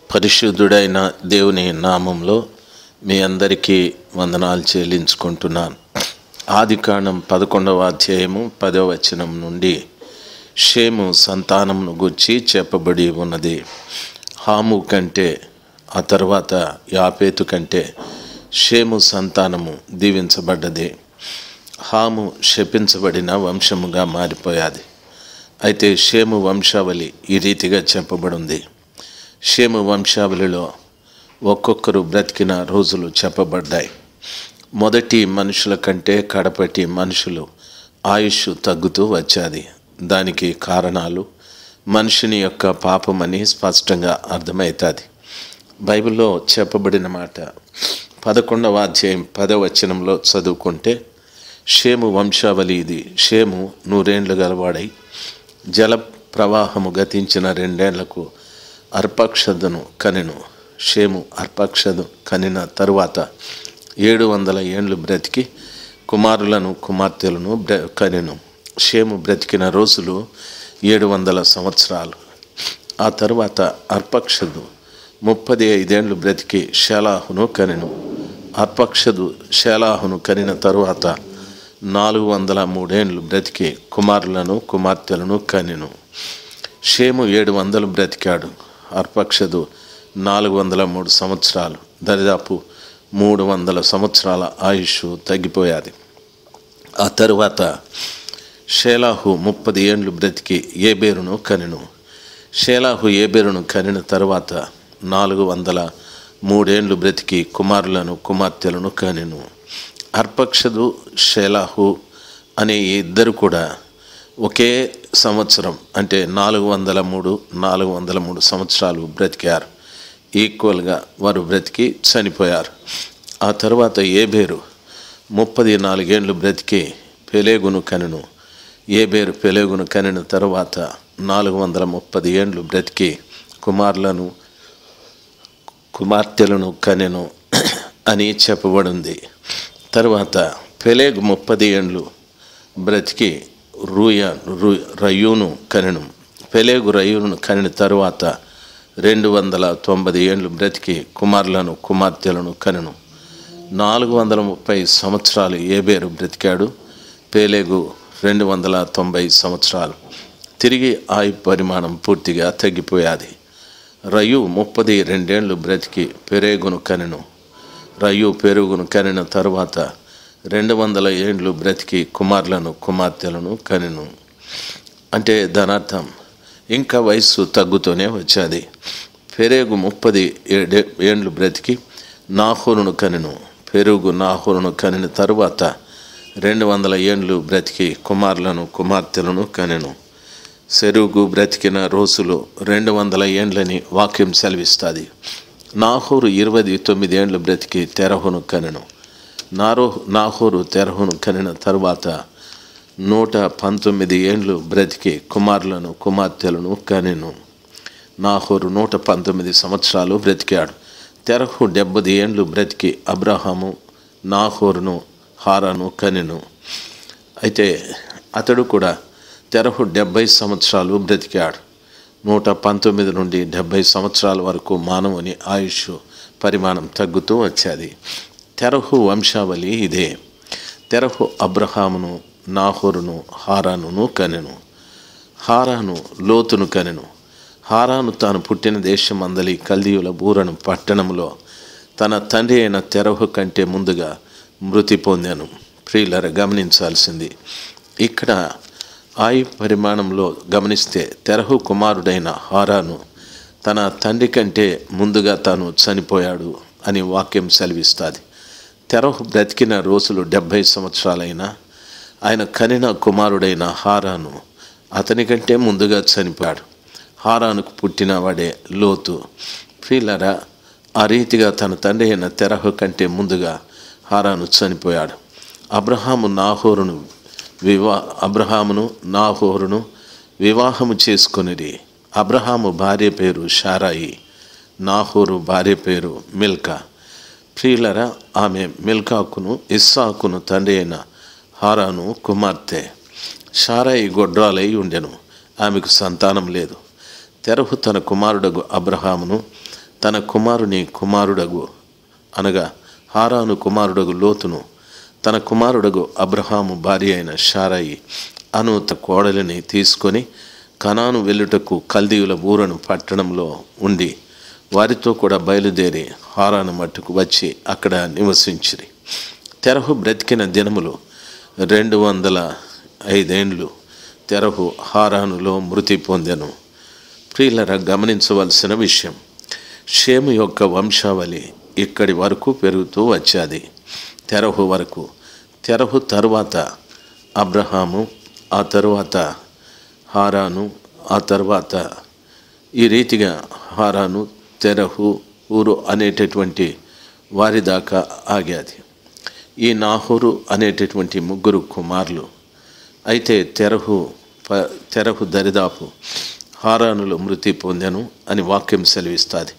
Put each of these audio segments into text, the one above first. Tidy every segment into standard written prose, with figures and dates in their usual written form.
పరిశుద్ధుడైన దేవుని నామంలో మీ అందరికీ వందనాలు చెల్లించుకుంటున్నాను. ఆదికాండం 11వ అధ్యాయము 10వ వచనం నుండి షేము సంతానమును గూర్చి చెప్పబడి ఉన్నది. హాము కంటే ఆ తర్వాత యాపేతు కంటే షేము సంతానము దీవించబడ్డది. హాము శపించబడిన వంశముగా మారిపోయాది. అయితే షేము వంశావళి ఈ రీతిగా చెప్పబడింది. షేము వంశావళిలో ఒక్కొక్కరు బ్రతికిన రోజులు చెప్పబడ్డాయి. మొదటి మనుషుల కంటే కడపటి మనుషులు ఆయుష్ తగ్గుతూ వచ్చాది. దానికి కారణాలు మనిషిని యొక్క పాపమని స్పష్టంగా అర్థమవుతుంది. బైబిల్లో చెప్పబడిన మాట 11వ అధ్యాయం 10వ వచనంలో చదువుకుంటే షేము వంశావళి ఇది. షేము 100 ఏండ్లు గలవాడై జల ప్రవాహము గతించిన 2 ఏళ్లకు అర్పక్షదును కనెను. షేము అర్పక్షదు కనిన తరువాత 700 ఏండ్లు బ్రతికి కుమారులను కుమార్తెలను కనెను. షేము బ్రతికిన రోజులు 700 సంవత్సరాలు. ఆ తరువాత అర్పక్షదు 35 ఏండ్లు బ్రతికి షేలాహును కనెను. అర్పక్షదు షేలాహును కనిన తరువాత 403 ఏండ్లు బ్రతికి కుమారులను కుమార్తెలను కనెను. షేము 700 బ్రతికాడు. అర్పక్షదు 403 సంవత్సరాలు. దరిదాపు 300 సంవత్సరాల ఆయుష్ తగ్గిపోయాది. ఆ తరువాత షేలాహు 30 ఏండ్లు బ్రతికి ఏబేరును కనెను. షేలాహు ఏబేరును కనిన తరువాత 403 ఏండ్లు బ్రతికి కుమారులను కుమార్తెలను కనెను. అర్పక్షదు షేలాహు అనే ఇద్దరు కూడా ఒకే సంవత్సరం అంటే 403 సంవత్సరాలు బ్రతికారు. ఈక్వల్గా వారు బ్రతికి చనిపోయారు. ఆ తర్వాత ఏబేరు 34 ఏండ్లు బ్రతికి పెలేగును కనెను. ఏబేరు పెలేగును కనిన తర్వాత 430 ఏండ్లు బ్రతికి కుమారులను కుమార్తెలను కనెను అని చెప్పబడింది. తర్వాత పెలేగు 30 ఏండ్లు బ్రతికి రయూను కనెను. పెలేగు రయూను కనిన తరువాత 290 ఏండ్లు బ్రతికి కుమారులను కుమార్తెలను కనెను. 430 సంవత్సరాలు ఏబేరు బ్రతికాడు. పెలేగు 290 సంవత్సరాలు. తిరిగి ఆయు పరిమాణం పూర్తిగా తగ్గిపోయాది. రయు 32 ఏండ్లు బ్రతికి పెరేగును కనెను. రయు పెరుగును కనిన తరువాత 200 ఏండ్లు బ్రతికి కుమారులను కుమార్తెలను కనెను. అంటే దాని అర్థం ఇంకా వయస్సు తగ్గుతూనే వచ్చేది. పెరేగు 37 ఏండ్లు బ్రతికి నాహోరును కనెను. పెరుగు నాహోరును కనిన తరువాత 200 ఏండ్లు బ్రతికి కుమారులను కుమార్తెలను కనెను. సెరుగు బ్రతికిన రోజులు 200 ఏండ్లని వాక్యం సెలవిస్తుంది. నాహోరు 29 ఏండ్లు బ్రతికి తెరహును కనెను. నాహోరు తెరహును కనిన తరువాత 119 ఏండ్లు బ్రతికి కుమారులను కుమార్తెలను కనెను. నాహోరు 119 సంవత్సరాలు బ్రతికాడు. తెరహు 70 ఏండ్లు బ్రతికి అబ్రహాము నాహోరును హారాను కనెను. అయితే అతడు కూడా తెరహు 70 సంవత్సరాలు బ్రతికాడు. 119 నుండి 70 సంవత్సరాల వరకు మానవుని ఆయుష్ పరిమాణం తగ్గుతూ వచ్చేది. తెరహు వంశావళి ఇదే. తెరహు అబ్రహామును నాహోరును హారానును కనెను. హారాను లోతును కనెను. హారాను తాను పుట్టిన దేశం అందలి కల్దీయుల బూరను పట్టణంలో తన తండ్రి అయిన తెరహు కంటే ముందుగా మృతి పొందాను. ప్రియులర గమనించాల్సింది ఇక్కడ ఆయు పరిమాణంలో గమనిస్తే తెరహు కుమారుడైన హారాను తన తండ్రి కంటే ముందుగా తాను చనిపోయాడు అని వాక్యం సెలవిస్తుంది. తెరహు బ్రతికిన రోజులు 70 సంవత్సరాలైనా ఆయన కనిన కుమారుడైన హారాను అతని కంటే ముందుగా చనిపోయాడు. హారానుకు పుట్టిన వాడే లోతు. ప్రియులరా ఆ రీతిగా తన తండ్రి అయిన తెరహు కంటే ముందుగా హారాను చనిపోయాడు. అబ్రహామును నాహోరును వివాహము చేసుకొనిరి. అబ్రహాము భార్య పేరు షారాయి, నాహోరు భార్య పేరు మిల్కా. ప్రియులరా ఆమె మిల్కాకును ఇస్సాకును తండ్రి అయిన హారాను కుమార్తె. షారాయి గొడ్రాలై ఉండెను. ఆమెకు సంతానం లేదు. తెరహు తన కుమారుడగు అబ్రహామును తన కుమారుడగు అనగా హారాను కుమారుడగు లోతును, తన కుమారుడగు అబ్రహాము భార్య అయిన శారయి అను కోడలిని తీసుకొని కనాను వెళ్ళుటకు కల్దీయుల ఊరను పట్టణంలో ఉండి వారితో కూడా బయలుదేరి హారాను మట్టుకు వచ్చి అక్కడ నివసించిరి. తెరహు బ్రతికిన దినములు 205 ఏండ్లు. తెరహు హారానులో మృతి పొందెను. ప్రియులరా, గమనించవలసిన విషయం, షేము యొక్క వంశావళి ఇక్కడి వరకు పెరుగుతూ వచ్చాది. తెరహు వరకు. తెరహు తరువాత అబ్రహాము, ఆ తరువాత హారాను, ఆ తరువాత ఈ రీతిగా హారాను, తెరహు, ఊరు అనేటటువంటి వారి దాకా ఆగాది. ఈ నాహోరు అనేటటువంటి 3 కుమారులు. అయితే తెరహు దరిదాపు హారానులో మృతి పొందెను అని వాక్యం సెలవిస్తుంది.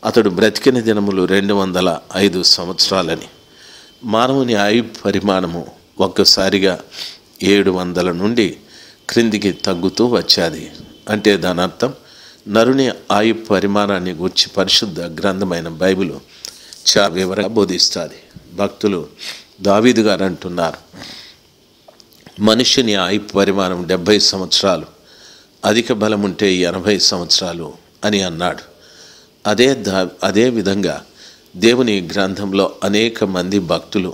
అతడు బ్రతికిన దినములు 205 సంవత్సరాలని. మానవుని ఆయు పరిమాణము ఒక్కసారిగా 700 నుండి క్రిందికి తగ్గుతూ వచ్చాది. అంటే దాని అర్థం నరుని ఆయు పరిమాణాన్ని గూర్చి పరిశుద్ధ గ్రంథమైన బైబిలు చాలా వివరంగా బోధిస్తుంది. భక్తులు దావీదు గారు అంటున్నారు, మనుషుని ఆయు పరిమాణం 70 సంవత్సరాలు, అధిక బలం ఉంటే 80 సంవత్సరాలు అని అన్నాడు. అదే విధంగా దేవుని గ్రంథంలో అనేక మంది భక్తులు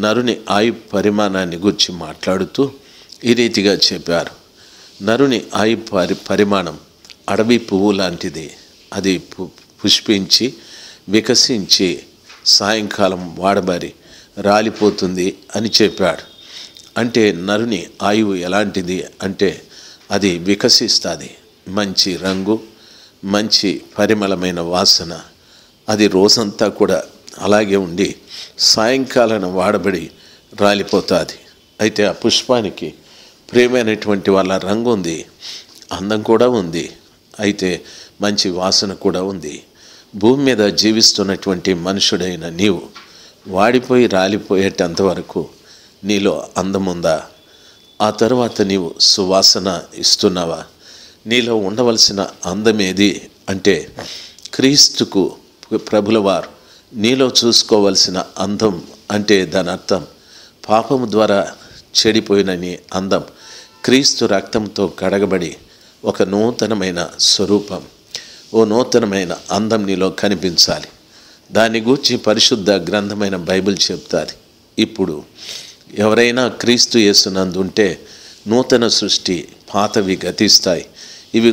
నరుని ఆయు పరిమాణాన్ని గురించి మాట్లాడుతూ ఈ రీతిగా చెప్పారు. నరుని ఆయు పరిమాణం అడవి పువ్వు లాంటిది. అది పుష్పించి వికసించి సాయంకాలం వాడబారి రాలిపోతుంది అని చెప్పాడు. అంటే నరుని ఆయువు ఎలాంటిది అంటే అది వికసిస్తుంది. మంచి రంగు, మంచి పరిమళమైన వాసన, అది రోజంతా కూడా అలాగే ఉండి సాయంకాలం వాడబడి రాలిపోతుంది. అయితే ఆ పుష్పానికి ప్రియమైనటువంటి వాళ్ళ రంగు ఉంది, అందం కూడా ఉంది, అయితే మంచి వాసన కూడా ఉంది. భూమి మీద జీవిస్తున్నటువంటి మనుషుడైన నీవు వాడిపోయి రాలిపోయేటంత వరకు నీలో అందం ఉందా? ఆ తర్వాత నీవు సువాసన ఇస్తున్నావా? నీలో ఉండవలసిన అందమేది అంటే క్రీస్తుకు ప్రభుల వారు నీలో చూసుకోవలసిన అందం అంటే దాని అర్థం పాపము ద్వారా చెడిపోయిన నీ అందం క్రీస్తు రక్తంతో కడగబడి ఒక నూతనమైన స్వరూపం, ఓ నూతనమైన అందం నీలో కనిపించాలి. దాని గూర్చి పరిశుద్ధ గ్రంథమైన బైబిల్ చెప్తాది. ఇప్పుడు ఎవరైనా క్రీస్తు యేసునందు ఉంటే నూతన సృష్టి, పాతవి గతిస్తాయి, ఇవి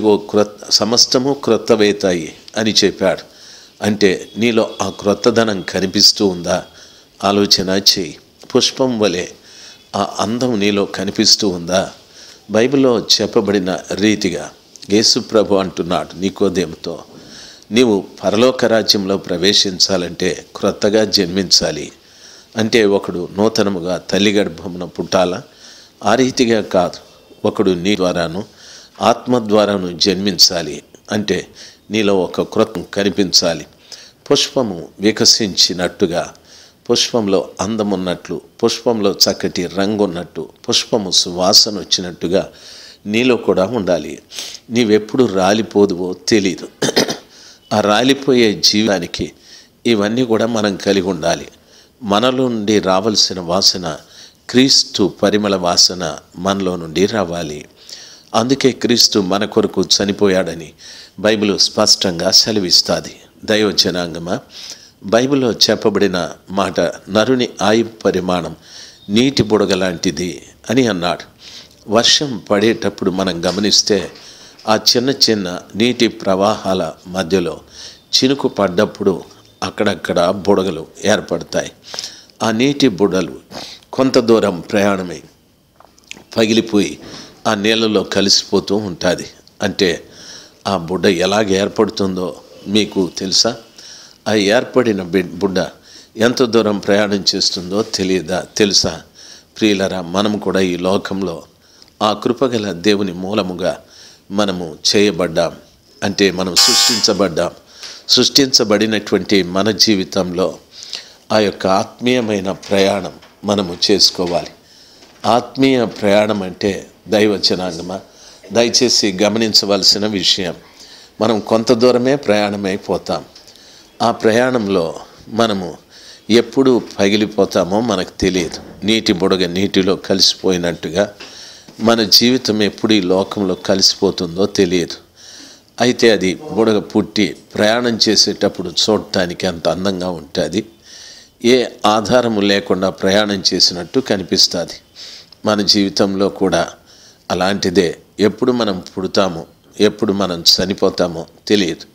సమస్తము క్రొత్తవైతాయి అని చెప్పాడు. అంటే నీలో ఆ క్రొత్తదనం కనిపిస్తూ ఉందా? ఆలోచన చేయి. పుష్పం వలె ఆ అందం నీలో కనిపిస్తూ ఉందా? బైబిల్లో చెప్పబడిన రీతిగా యేసు ప్రభు అంటున్నాడు నికోదేముతో, నీవు పరలోక రాజ్యంలో ప్రవేశించాలంటే క్రొత్తగా జన్మించాలి. అంటే ఒకడు నూతనముగా తల్లి గర్భమున పుట్టాలా? ఆ రీతిగా కాదు, ఒకడు నీ ద్వారాను ఆత్మ ద్వారాను జన్మించాలి. అంటే నీలో ఒక క్రొత్త కనిపించాలి. పుష్పము వికసించినట్టుగా, పుష్పంలో అందమున్నట్లు, పుష్పంలో చక్కటి రంగు ఉన్నట్టు, పుష్పము సువాసన వచ్చినట్టుగా నీలో కూడా ఉండాలి. నీవెప్పుడు రాలిపోదువో తెలీదు. ఆ రాలిపోయే జీవితానికి ఇవన్నీ కూడా మనం కలిగి ఉండాలి. మనలో నుండి రావాల్సిన వాసన క్రీస్తు పరిమళ వాసన మనలో నుండి రావాలి. అందుకే క్రీస్తు మన కొరకు చనిపోయాడని బైబిల్ స్పష్టంగా సెలవిస్తుంది. దైవ జనాంగమా, బైబిల్లో చెప్పబడిన మాట నరుని ఆయు పరిమాణం నీటి బుడగ లాంటిది అని అన్నాడు. వర్షం పడేటప్పుడు మనం గమనిస్తే ఆ చిన్న చిన్న నీటి ప్రవాహాల మధ్యలో చినుకు పడ్డప్పుడు అక్కడక్కడ బుడగలు ఏర్పడతాయి. ఆ నీటి బుడలు కొంత దూరం ప్రయాణమై పగిలిపోయి ఆ నీళ్ళలో కలిసిపోతూ ఉంటుంది. అంటే ఆ బుడ్డ ఎలాగ ఏర్పడుతుందో మీకు తెలుసా? ఆ ఏర్పడిన బుడ్డ ఎంత దూరం ప్రయాణం చేస్తుందో తెలుసా? ప్రియులరా, మనం కూడా ఈ లోకంలో ఆ కృపగల దేవుని మూలముగా మనము చేయబడ్డాం. అంటే మనం సృష్టించబడ్డాం. సృష్టించబడినటువంటి మన జీవితంలో ఆ యొక్క ఆత్మీయమైన ప్రయాణం మనము చేసుకోవాలి. ఆత్మీయ ప్రయాణం అంటే దైవ జనాంగమా, దయచేసి గమనించవలసిన విషయం, మనం కొంత దూరమే ప్రయాణమైపోతాం. ఆ ప్రయాణంలో మనము ఎప్పుడు పగిలిపోతామో మనకు తెలియదు. నీటి బుడగ నీటిలో కలిసిపోయినట్టుగా మన జీవితం ఎప్పుడు ఈ లోకంలో కలిసిపోతుందో తెలియదు. అయితే అది బుడగ పుట్టి ప్రయాణం చేసేటప్పుడు చూడటానికి అంత అందంగా ఉంటుంది. ఏ ఆధారము లేకుండా ప్రయాణం చేసినట్టు కనిపిస్తుంది. మన జీవితంలో కూడా అలాంటిదే. ఎప్పుడు మనం పుడతామో ఎప్పుడు మనం చనిపోతామో తెలియదు.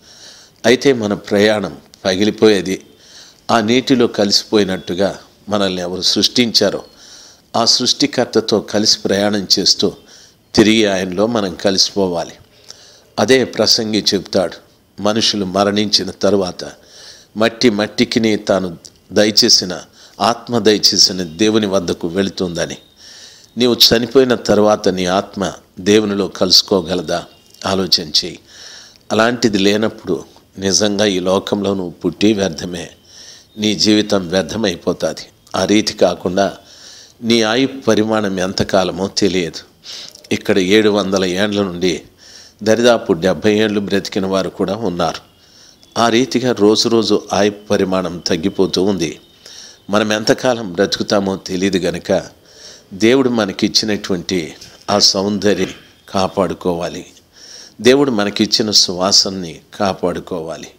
అయితే మన ప్రయాణం పగిలిపోయేది. ఆ నీటిలో కలిసిపోయినట్టుగా మనల్ని ఎవరు సృష్టించారో ఆ సృష్టికర్తతో కలిసి ప్రయాణం చేస్తూ తిరిగి ఆయనలో మనం కలిసిపోవాలి. అదే ప్రసంగి చెబుతాడు, మనుషులు మరణించిన తరువాత మట్టికిని తాను దయచేసిన ఆత్మ దయచేసిన దేవుని వద్దకు వెళుతుందని. నీవు చనిపోయిన తర్వాత నీ ఆత్మ దేవునిలో కలుసుకోగలదా? ఆలోచన చేయి. అలాంటిది లేనప్పుడు నిజంగా ఈ లోకంలో నువ్వు పుట్టి వ్యర్థమే. నీ జీవితం వ్యర్థమైపోతుంది. ఆ రీతి కాకుండా నీ ఆయు పరిమాణం ఎంతకాలమో తెలియదు. ఇక్కడ 700 ఏండ్ల నుండి దరిదాపు 70 ఏళ్ళు బ్రతికిన వారు కూడా ఉన్నారు. ఆ రీతిగా రోజు ఆయు పరిమాణం తగ్గిపోతూ ఉంది. మనం ఎంతకాలం బ్రతుకుతామో తెలియదు గనుక దేవుడు మనకిచ్చినటువంటి ఆ సౌందర్యం కాపాడుకోవాలి. దేవుడు మనకిచ్చిన సువాసనని కాపాడుకోవాలి.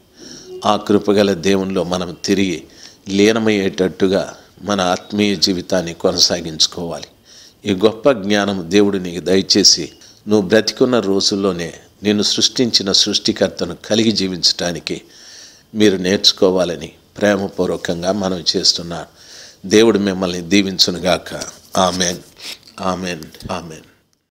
ఆ కృపగల దేవునిలో మనం తిరిగి లీనమయ్యేటట్టుగా మన ఆత్మీయ జీవితాన్ని కొనసాగించుకోవాలి. ఈ గొప్ప జ్ఞానం దేవుడు నీకు దయచేసి నువ్వు బ్రతికున్న రోజుల్లోనే నిన్ను సృష్టించిన సృష్టికర్తను కలిగి జీవించటానికి మీరు నేర్చుకోవాలని ప్రేమపూర్వకంగా మనం చేస్తున్నాను. దేవుడు మిమ్మల్ని దీవించునుగాక. Amen, amen, amen.